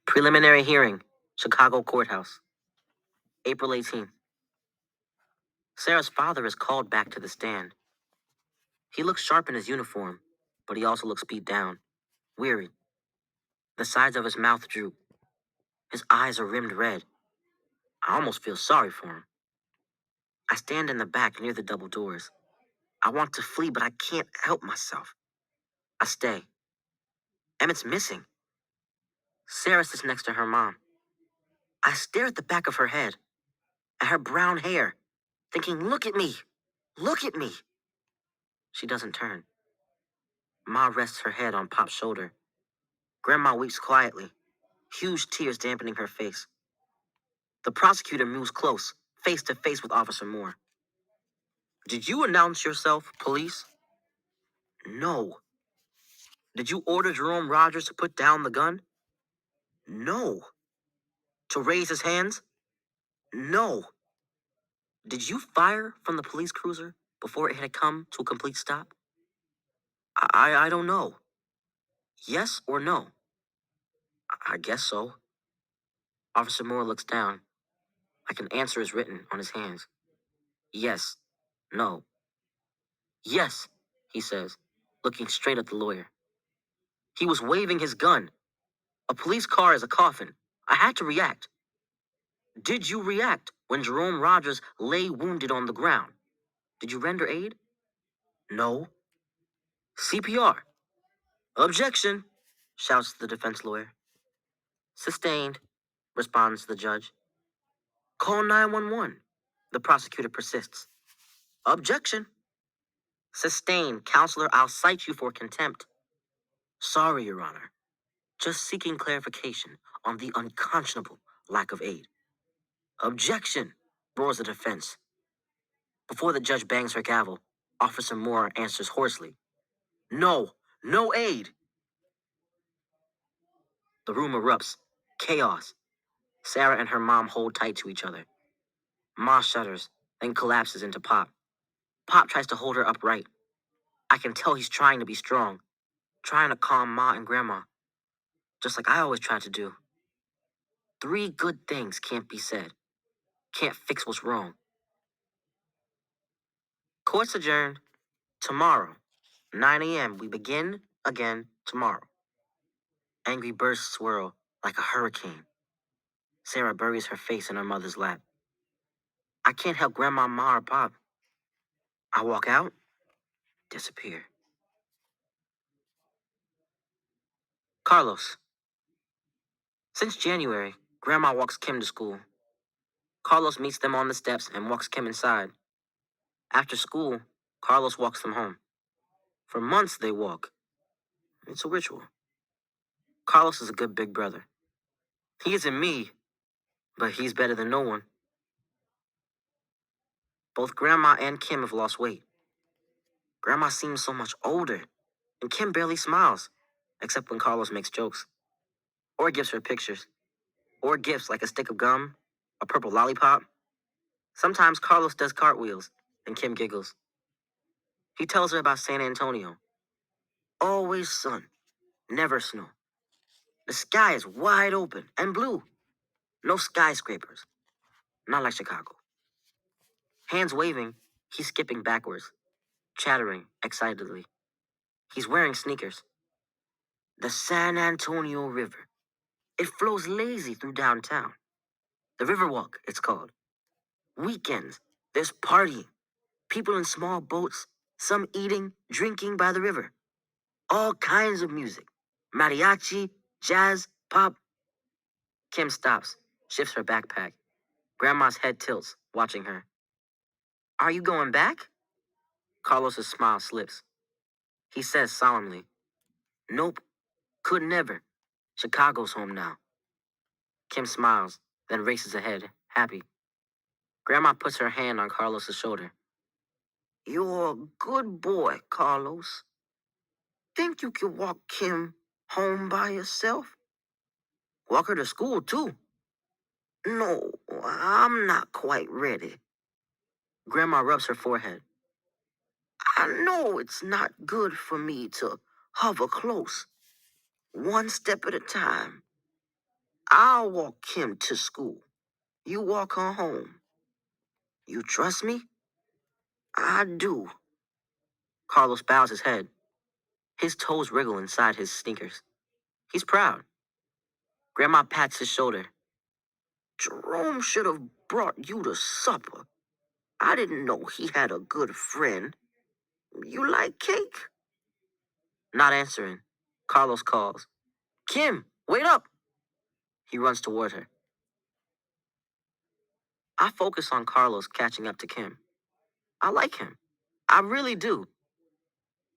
Preliminary hearing, Chicago Courthouse, April 18th. Sarah's father is called back to the stand. He looks sharp in his uniform, but he also looks beat down, weary. The sides of his mouth droop. His eyes are rimmed red. I almost feel sorry for him. I stand in the back near the double doors. I want to flee, but I can't help myself. I stay. Emmett's missing. Sarah sits next to her mom. I stare at the back of her head, at her brown hair, thinking, look at me, look at me. She doesn't turn. Ma rests her head on Pop's shoulder. Grandma weeps quietly, huge tears dampening her face. The prosecutor moves close, face to face with Officer Moore. Did you announce yourself, police? No. Did you order Jerome Rogers to put down the gun? No. To raise his hands? No. Did you fire from the police cruiser before it had come to a complete stop? I don't know. Yes or no? I guess so. Officer Moore looks down. Like an answer is written on his hands. Yes. No. Yes, he says, looking straight at the lawyer. He was waving his gun. A police car is a coffin. I had to react. Did you react when Jerome Rogers lay wounded on the ground? Did you render aid? No. CPR. Objection, shouts the defense lawyer. Sustained, responds the judge. Call 911. The prosecutor persists. Objection. Sustained, counselor, I'll cite you for contempt. Sorry, Your Honor. Just seeking clarification on the unconscionable lack of aid. Objection, roars the defense. Before the judge bangs her gavel, Officer Moore answers hoarsely. No, no aid. The room erupts. Chaos. Sarah and her mom hold tight to each other. Ma shudders, then collapses into Pop. Pop tries to hold her upright. I can tell he's trying to be strong, trying to calm Ma and Grandma, just like I always tried to do. 3 good things can't be said. Can't fix what's wrong. Court's adjourned. Tomorrow, 9 a.m., we begin again tomorrow. Angry bursts swirl like a hurricane. Sarah buries her face in her mother's lap. I can't help Grandma, Ma, or Pop. I walk out, disappear. Carlos. Since January, Grandma walks Kim to school. Carlos meets them on the steps and walks Kim inside. After school, Carlos walks them home. For months, they walk. It's a ritual. Carlos is a good big brother. He isn't me, but he's better than no one. Both Grandma and Kim have lost weight. Grandma seems so much older, and Kim barely smiles, except when Carlos makes jokes. Or gives her pictures. Or gifts like a stick of gum, a purple lollipop. Sometimes Carlos does cartwheels, and Kim giggles. He tells her about San Antonio. Always sun, never snow. The sky is wide open and blue. No skyscrapers. Not like Chicago. Hands waving, he's skipping backwards, chattering excitedly. He's wearing sneakers. The San Antonio River. It flows lazy through downtown. The Riverwalk, it's called. Weekends, there's partying. People in small boats, some eating, drinking by the river. All kinds of music. Mariachi, jazz, pop. Kim stops, shifts her backpack. Grandma's head tilts, watching her. Are you going back? Carlos's smile slips. He says solemnly, Nope, could never. Chicago's home now. Kim smiles, then races ahead, happy. Grandma puts her hand on Carlos's shoulder. You're a good boy, Carlos. Think you can walk Kim home by yourself? Walk her to school, too. No, I'm not quite ready. Grandma rubs her forehead. I know it's not good for me to hover close. One step at a time. I'll walk Kim to school. You walk her home. You trust me? I do. Carlos bows his head. His toes wriggle inside his sneakers. He's proud. Grandma pats his shoulder. Jerome should have brought you to supper. I didn't know he had a good friend. You like cake? Not answering. Carlos calls. Kim, wait up! He runs toward her. I focus on Carlos catching up to Kim. I like him. I really do.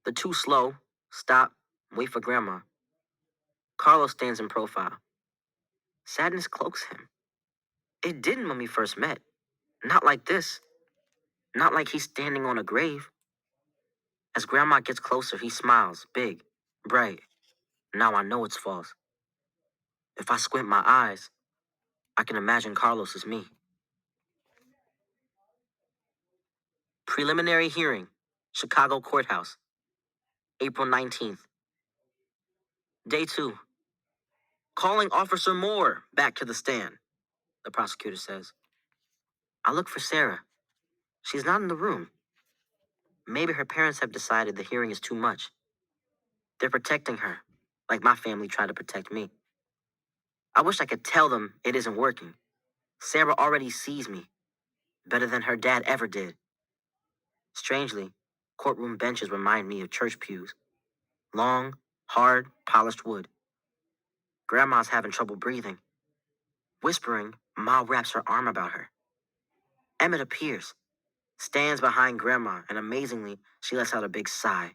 The two slow, stop, wait for Grandma. Carlos stands in profile. Sadness cloaks him. It didn't when we first met. Not like this. Not like he's standing on a grave. As Grandma gets closer, he smiles, big, bright. Now I know it's false. If I squint my eyes, I can imagine Carlos as me. Preliminary hearing, Chicago Courthouse, April 19th. Day 2. Calling Officer Moore back to the stand, the prosecutor says. I look for Sarah. She's not in the room. Maybe her parents have decided the hearing is too much. They're protecting her, like my family tried to protect me. I wish I could tell them it isn't working. Sarah already sees me, better than her dad ever did. Strangely, courtroom benches remind me of church pews. Long, hard, polished wood. Grandma's having trouble breathing. Whispering, Ma wraps her arm about her. Emmett appears, stands behind Grandma, and amazingly, she lets out a big sigh.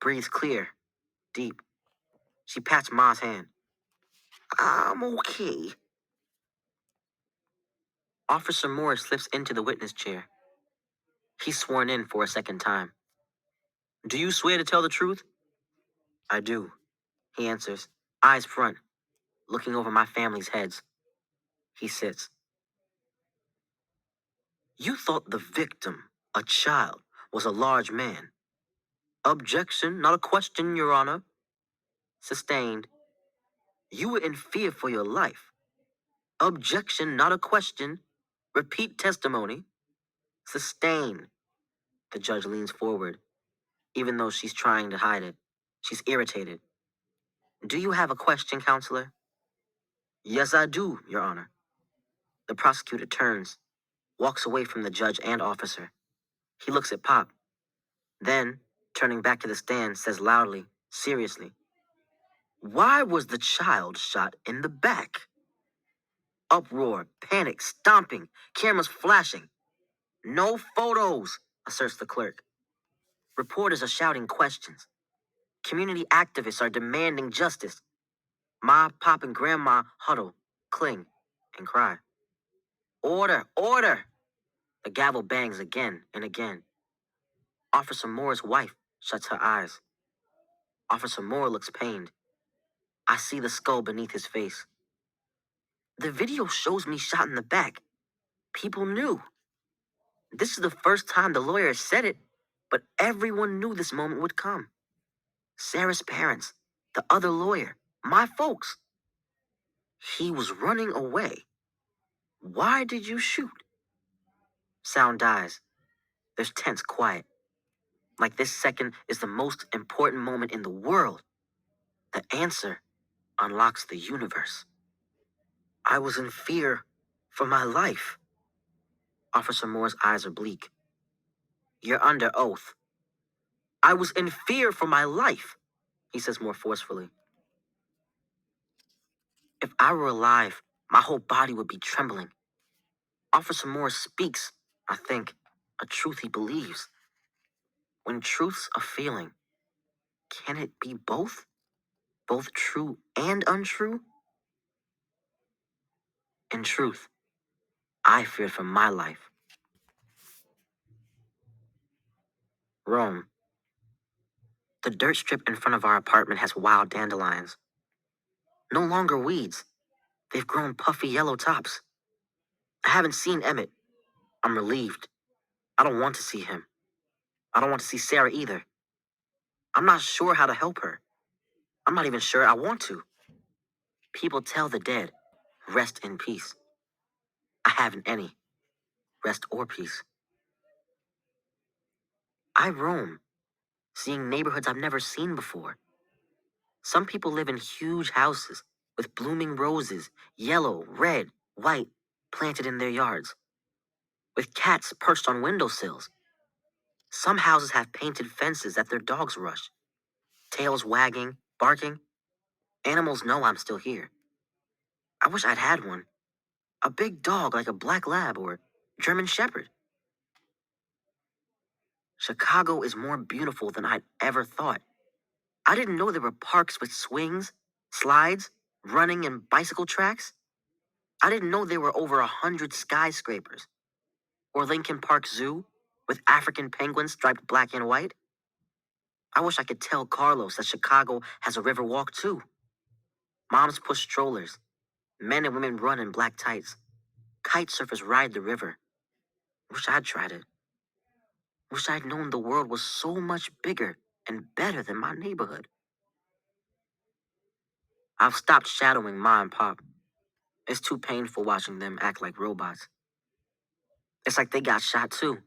Breathes clear, deep. She pats Ma's hand. I'm okay. Officer Moore slips into the witness chair. He's sworn in for a second time. Do you swear to tell the truth? I do, he answers, eyes front, looking over my family's heads. He sits. You thought the victim, a child, was a large man. Objection, not a question, Your Honor. Sustained. You were in fear for your life. Objection, not a question. Repeat testimony. Sustain. The judge leans forward, even though she's trying to hide it. She's irritated. Do you have a question, counselor? Yes, I do, Your Honor. The prosecutor turns, walks away from the judge and officer. He looks at Pop. Then, turning back to the stand, says loudly, seriously, why was the child shot in the back? Uproar, panic, stomping, cameras flashing. No photos, asserts the clerk. Reporters are shouting questions. Community activists are demanding justice. Ma, Pop, and Grandma huddle, cling, and cry. Order, order! The gavel bangs again and again. Officer Moore's wife shuts her eyes. Officer Moore looks pained. I see the skull beneath his face. The video shows me shot in the back. People knew. This is the first time the lawyer said it, but everyone knew this moment would come. Sarah's parents, the other lawyer, my folks. He was running away. Why did you shoot? Sound dies. There's tense quiet. Like this second is the most important moment in the world. The answer unlocks the universe. I was in fear for my life. Officer Moore's eyes are bleak. You're under oath. I was in fear for my life, he says more forcefully. If I were alive, my whole body would be trembling. Officer Moore speaks, I think, a truth he believes. When truth's a feeling, can it be both? Both true and untrue? In truth, I feared for my life. Rome. The dirt strip in front of our apartment has wild dandelions. No longer weeds. They've grown puffy yellow tops. I haven't seen Emmett. I'm relieved. I don't want to see him. I don't want to see Sarah either. I'm not sure how to help her. I'm not even sure I want to. People tell the dead rest in peace. I haven't any rest or peace. I roam, seeing neighborhoods I've never seen before. Some people live in huge houses with blooming roses, yellow, red, white, planted in their yards, with cats perched on windowsills. Some houses have painted fences that their dogs rush, tails wagging, barking. Animals know I'm still here. I wish I'd had one. A big dog like a black lab or German shepherd. Chicago is more beautiful than I'd ever thought. I didn't know there were parks with swings, slides, running and bicycle tracks. I didn't know there were over 100 skyscrapers. Or Lincoln Park Zoo with African penguins striped black and white. I wish I could tell Carlos that Chicago has a river walk too. Moms push strollers. Men and women run in black tights. Kite surfers ride the river. Wish I'd tried it. Wish I'd known the world was so much bigger and better than my neighborhood. I've stopped shadowing Ma and Pop. It's too painful watching them act like robots. It's like they got shot too.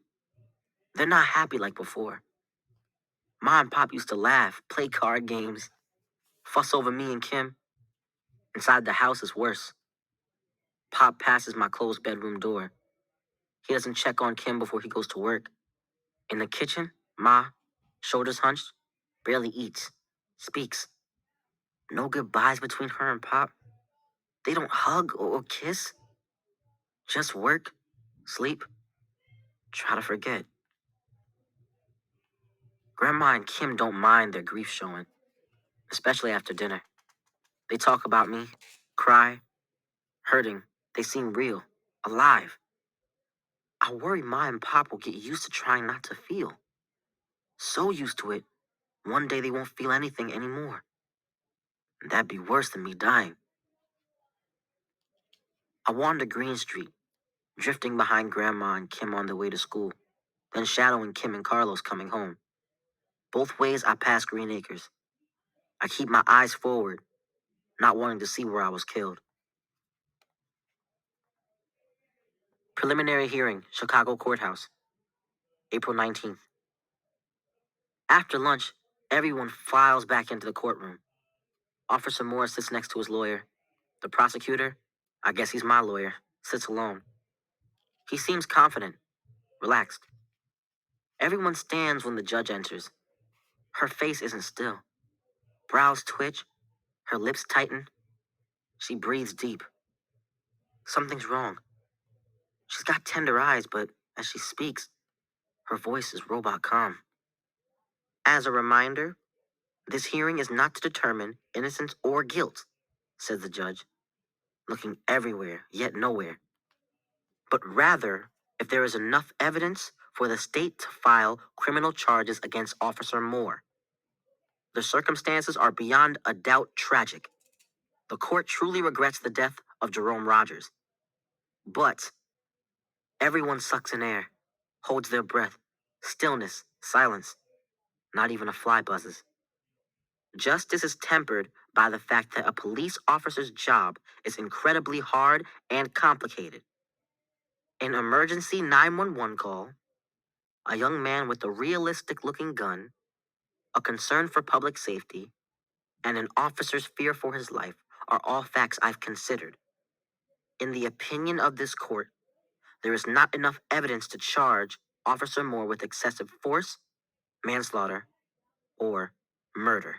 They're not happy like before. Ma and Pop used to laugh, play card games, fuss over me and Kim. Inside the house is worse. Pop passes my closed bedroom door. He doesn't check on Kim before he goes to work. In the kitchen, Ma, shoulders hunched, barely eats, speaks. No goodbyes between her and Pop. They don't hug or kiss. Just work, sleep, try to forget. Grandma and Kim don't mind their grief showing, especially after dinner. They talk about me, cry, hurting. They seem real, alive. I worry Ma and Pop will get used to trying not to feel. So used to it, one day they won't feel anything anymore. And that'd be worse than me dying. I wander Green Street, drifting behind Grandma and Kim on their way to school, then shadowing Kim and Carlos coming home. Both ways I pass Green Acres. I keep my eyes forward, not wanting to see where I was killed. Preliminary hearing, Chicago Courthouse, April 19th. After lunch, everyone files back into the courtroom. Officer Moore sits next to his lawyer. The prosecutor, I guess he's my lawyer, sits alone. He seems confident, relaxed. Everyone stands when the judge enters. Her face isn't still. Brows twitch, her lips tighten. She breathes deep. Something's wrong. She's got tender eyes, but as she speaks, her voice is robot calm. As a reminder, this hearing is not to determine innocence or guilt, said the judge, looking everywhere, yet nowhere, but rather if there is enough evidence for the state to file criminal charges against Officer Moore. The circumstances are beyond a doubt tragic. The court truly regrets the death of Jerome Rogers. But everyone sucks in air, holds their breath, stillness, silence. Not even a fly buzzes. Justice is tempered by the fact that a police officer's job is incredibly hard and complicated. An emergency 911 call, a young man with a realistic-looking gun, a concern for public safety, and an officer's fear for his life are all facts I've considered. In the opinion of this court, there is not enough evidence to charge Officer Moore with excessive force, manslaughter, or murder.